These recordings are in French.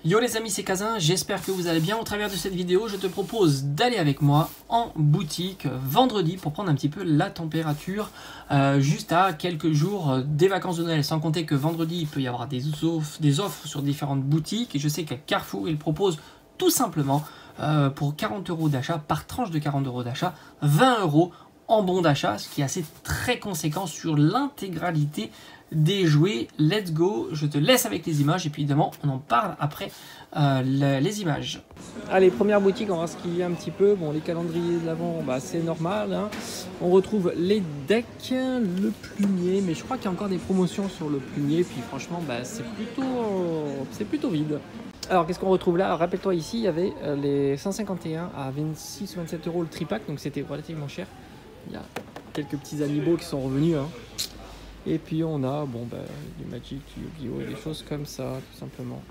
Yo les amis, c'est Kazin, j'espère que vous allez bien. Au travers de cette vidéo, je te propose d'aller avec moi en boutique vendredi pour prendre un petit peu la température juste à quelques jours des vacances de Noël. Sans compter que vendredi, il peut y avoir des offres sur différentes boutiques. Et je sais qu'à Carrefour, ils proposent tout simplement pour 40 € d'achat, par tranche de 40 € d'achat, 20 € en bon d'achat, ce qui est assez très conséquent sur l'intégralité des jouets. Let's go, je te laisse avec les images et puis évidemment on en parle après les images. Allez, première boutique, on va voir ce qu'il y a un petit peu. Bon, les calendriers de l'avant, bah, c'est normal, hein. On retrouve les decks, le plumier, mais je crois qu'il y a encore des promotions sur le plumier, puis franchement bah, c'est plutôt vide. Alors qu'est-ce qu'on retrouve là? Rappelle-toi, ici il y avait les 151 à 26 ou 27 € le tripack, donc c'était relativement cher. Il y a quelques petits amiibo qui sont revenus, hein. Et puis on a du Magic, du Yu-Gi-Oh! Et des choses comme ça, tout simplement.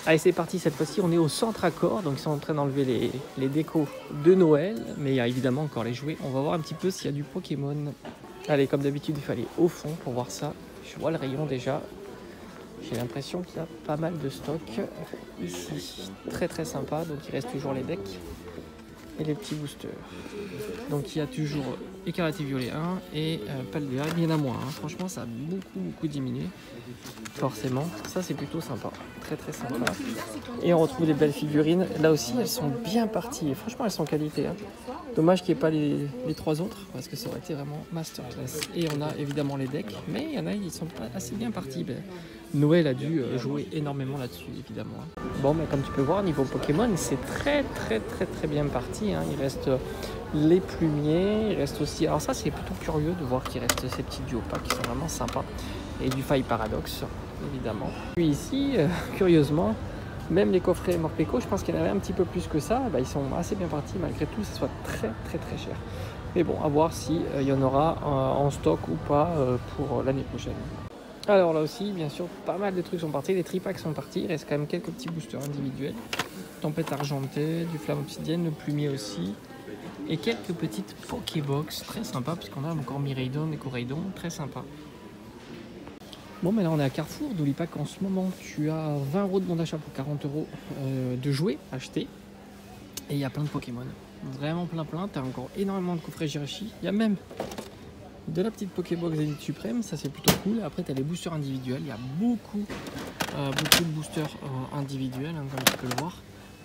Allez, c'est parti, cette fois-ci on est au centre accord, donc ils sont en train d'enlever les décos de Noël, mais il y a évidemment encore les jouets. On va voir un petit peu s'il y a du Pokémon. Allez, comme d'habitude, il fallait au fond pour voir ça. Je vois le rayon déjà. J'ai l'impression qu'il y a pas mal de stock ici. Très très sympa, donc il reste toujours les decks et les petits boosters. Donc il y a toujours Écarlate et Violet 1 et Paldea, il y en a moins, hein. Franchement ça a beaucoup diminué, forcément, ça c'est plutôt sympa, très très sympa. Et on retrouve des belles figurines, là aussi elles sont bien parties, et franchement elles sont qualité, hein. Dommage qu'il n'y ait pas les trois autres, parce que ça aurait été vraiment masterclass. Et on a évidemment les decks, mais il y en a, ils sont assez bien partis. Noël a dû jouer énormément là-dessus, évidemment. Bon, mais comme tu peux voir, niveau Pokémon, c'est très bien parti, hein. Il reste les plumiers, il reste aussi... Alors ça, c'est plutôt curieux de voir qu'il reste ces petits duopacks qui sont vraiment sympas. Et du Faille Paradoxe, évidemment. Puis ici, curieusement, même les coffrets Morpeko, je pense qu'il y en avait un petit peu plus que ça, ils sont assez bien partis, malgré tout, ça soit très cher. Mais bon, à voir si il y en aura en stock ou pas pour l'année prochaine. Alors là aussi, bien sûr, pas mal de trucs sont partis, les tripacks sont partis, il reste quand même quelques petits boosters individuels. Tempête argentée, du flamme obsidienne, le plumier aussi. Et quelques petites Pokébox, très sympa, parce qu'on a encore Miraidon et Coraidon, très sympa. Bon, mais là on est à Carrefour, n'oublie pas qu'en ce moment tu as 20 € de bon d'achat pour 40 € de jouets achetés. Et il y a plein de Pokémon, vraiment plein, tu as encore énormément de coffrets Jirachi, il y a même de la petite Pokébox Zénith Suprême, ça c'est plutôt cool. Après tu as les boosters individuels, il y a beaucoup de boosters individuels, hein, comme tu peux le voir,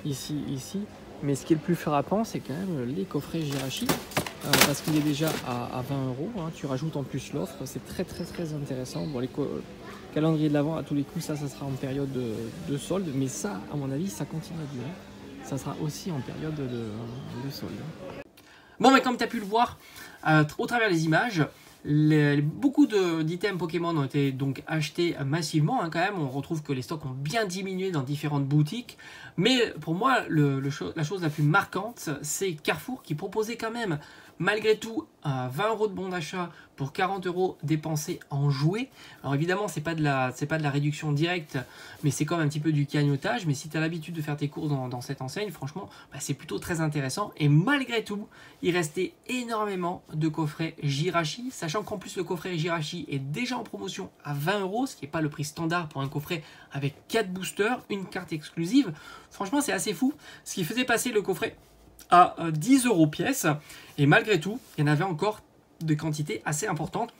ici. Mais ce qui est le plus frappant, c'est quand même les coffrets Jirachi, parce qu'il est déjà à 20 €, hein. Tu rajoutes en plus l'offre, c'est très intéressant. Bon, les calendriers de l'avant, à tous les coups, ça sera en période de solde, mais ça, à mon avis, ça continue à durer. Ça sera aussi en période de solde. Bon, mais comme tu as pu le voir au travers des images, beaucoup d'items Pokémon ont été donc achetés massivement, hein, quand même. On retrouve que les stocks ont bien diminué dans différentes boutiques. Mais pour moi, la chose la plus marquante, c'est Carrefour qui proposait quand même, malgré tout, 20 € de bon d'achat pour 40 € dépensés en jouets. Alors évidemment, c'est pas de la réduction directe, mais c'est comme un petit peu du cagnotage. Mais si tu as l'habitude de faire tes courses dans cette enseigne, franchement, c'est plutôt très intéressant. Et malgré tout, il restait énormément de coffrets Jirachi, sachant qu'en plus le coffret Jirachi est déjà en promotion à 20 €, ce qui n'est pas le prix standard pour un coffret avec 4 boosters, une carte exclusive. Franchement, c'est assez fou, ce qui faisait passer le coffret à 10 € pièce, et malgré tout, il y en avait encore de quantités assez importantes.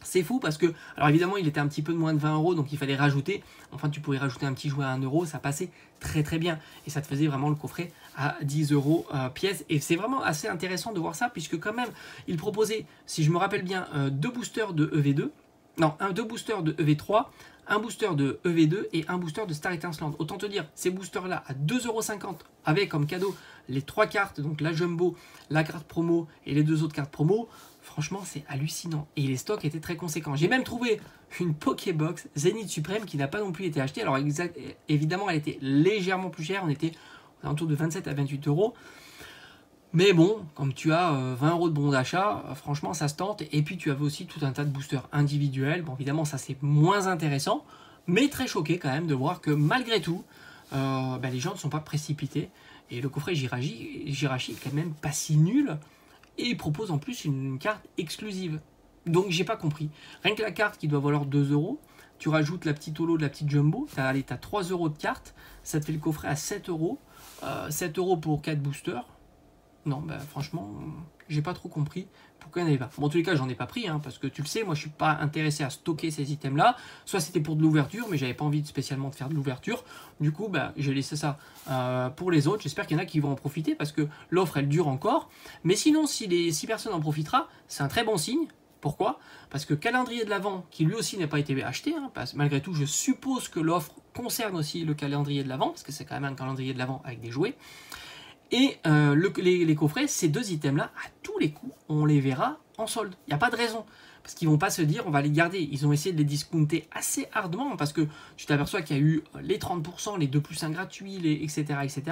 C'est fou parce que, alors évidemment, il était un petit peu de moins de 20 €, donc il fallait rajouter. Enfin, tu pourrais rajouter un petit jouet à 1 €, ça passait très bien. Et ça te faisait vraiment le coffret à 10 € pièce. Et c'est vraiment assez intéressant de voir ça, puisque quand même, il proposait, si je me rappelle bien, 2 boosters de EV2. Non, 2 boosters de EV3, un booster de EV2 et un booster de Star Land. Autant te dire, ces boosters-là à 2,50 € avec comme cadeau les 3 cartes, donc la Jumbo, la carte promo et les 2 autres cartes promo. Franchement, c'est hallucinant. Et les stocks étaient très conséquents. J'ai même trouvé une Pokébox Zénith Suprême qui n'a pas non plus été achetée. Alors évidemment, elle était légèrement plus chère. On était aux alentours de 27 à 28 €. Mais bon, comme tu as 20 € de bon d'achat, franchement ça se tente. Et puis tu avais aussi tout un tas de boosters individuels. Bon, évidemment ça c'est moins intéressant, mais très choqué quand même de voir que malgré tout, les gens ne sont pas précipités. Et le coffret Jirachi est quand même pas si nul. Et il propose en plus une carte exclusive. Donc j'ai pas compris. Rien que la carte qui doit valoir 2 €, tu rajoutes la petite holo de la petite jumbo, tu as 3 € de carte, ça te fait le coffret à 7 €. 7 € pour 4 boosters. Non, bah franchement, j'ai pas trop compris pourquoi il n'y en avait pas. Bon, en tous les cas, j'en ai pas pris, hein, parce que tu le sais, moi je suis pas intéressé à stocker ces items-là. Soit c'était pour de l'ouverture, mais j'avais pas envie spécialement de faire de l'ouverture. Du coup, bah, j'ai laissé ça pour les autres. J'espère qu'il y en a qui vont en profiter, parce que l'offre, elle dure encore. Mais sinon, si personne en profitera, c'est un très bon signe. Pourquoi? Parce que calendrier de l'Avent, qui lui aussi n'a pas été acheté, hein, malgré tout, je suppose que l'offre concerne aussi le calendrier de l'Avent, parce que c'est quand même un calendrier de l'Avent avec des jouets. Et les coffrets, ces deux items-là, à tous les coups, on les verra en solde. Il n'y a pas de raison. Parce qu'ils ne vont pas se dire, on va les garder. Ils ont essayé de les discounter assez hardement, parce que tu t'aperçois qu'il y a eu les 30%, les 2+1 gratuits, etc., etc.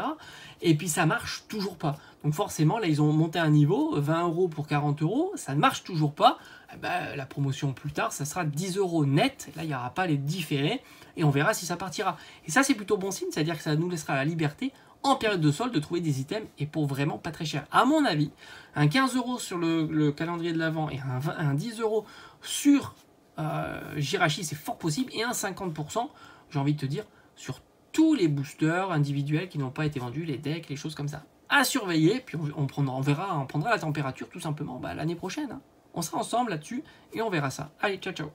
Et puis ça marche toujours pas. Donc forcément, là, ils ont monté un niveau, 20 € pour 40 €, ça ne marche toujours pas. Eh ben, la promotion plus tard, ça sera 10 € net. Là, il n'y aura pas les différés, et on verra si ça partira. Et ça, c'est plutôt bon signe, c'est-à-dire que ça nous laissera la liberté en période de solde de trouver des items et pour vraiment pas très cher. À mon avis, un 15 € sur le calendrier de l'Avent et un 10 € sur Jirachi, c'est fort possible, et un 50%, j'ai envie de te dire, sur tous les boosters individuels qui n'ont pas été vendus, les decks, les choses comme ça. À surveiller, puis on prendra la température tout simplement l'année prochaine. Hein. On sera ensemble là-dessus et on verra ça. Allez, ciao ciao.